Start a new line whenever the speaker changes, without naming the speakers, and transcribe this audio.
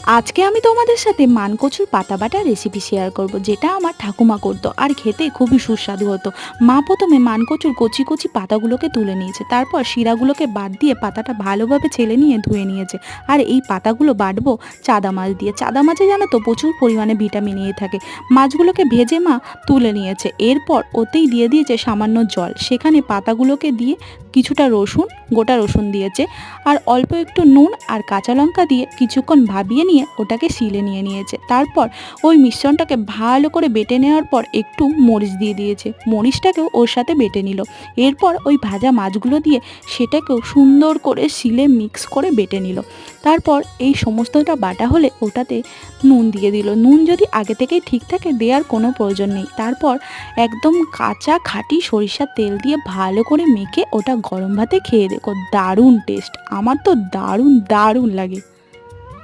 আজকে আমি তোমাদের সাথে মানকচুর পাতা বাটা রেসিপি শেয়ার করব, যেটা আমার ঠাকুমা করতো আর খেতে খুবই সুস্বাদু হতো। মা প্রথমে মানকচুর কচি কচি পাতাগুলোকে তুলে নিয়েছে, তারপর শিরাগুলোকে বাদ দিয়ে পাতাটা ভালোভাবে ছেলে নিয়ে ধুয়ে নিয়েছে। আর এই পাতাগুলো বাটবো চাদা মাছ দিয়ে। চাদা মাছে জানো তো প্রচুর পরিমাণে ভিটামিন এ থাকে। মাছগুলোকে ভেজে মা তুলে নিয়েছে, এরপর ওতেই দিয়ে দিয়েছে সামান্য জল, সেখানে পাতাগুলোকে দিয়ে কিছুটা রসুন, গোটা রসুন দিয়েছে, আর অল্প একটু নুন আর কাঁচা লঙ্কা দিয়ে কিছুক্ষণ ভাবিয়ে নিয়ে ওটাকে শিলে নিয়ে নিয়েছে। তারপর ওই মিশ্রণটাকে ভালো করে বেটে নেওয়ার পর একটু মরিচ দিয়ে দিয়েছে, মরিচটাকেও ওর সাথে বেটে নিল। এরপর ওই ভাজা মাছগুলো দিয়ে সেটাকেও সুন্দর করে শিলে মিক্স করে বেটে নিল। তারপর এই সমস্তটা বাটা হলে ওটাতে নুন দিয়ে দিল। নুন যদি আগে থেকেই ঠিক থাকে দেওয়ার কোনো প্রয়োজন নেই। তারপর একদম কাঁচা খাঁটি সরিষার তেল দিয়ে ভালো করে মেখে ওটা গরম ভাতে খেয়ে দেখো, দারুণ টেস্ট। আমার তো দারুণ দারুণ লাগে।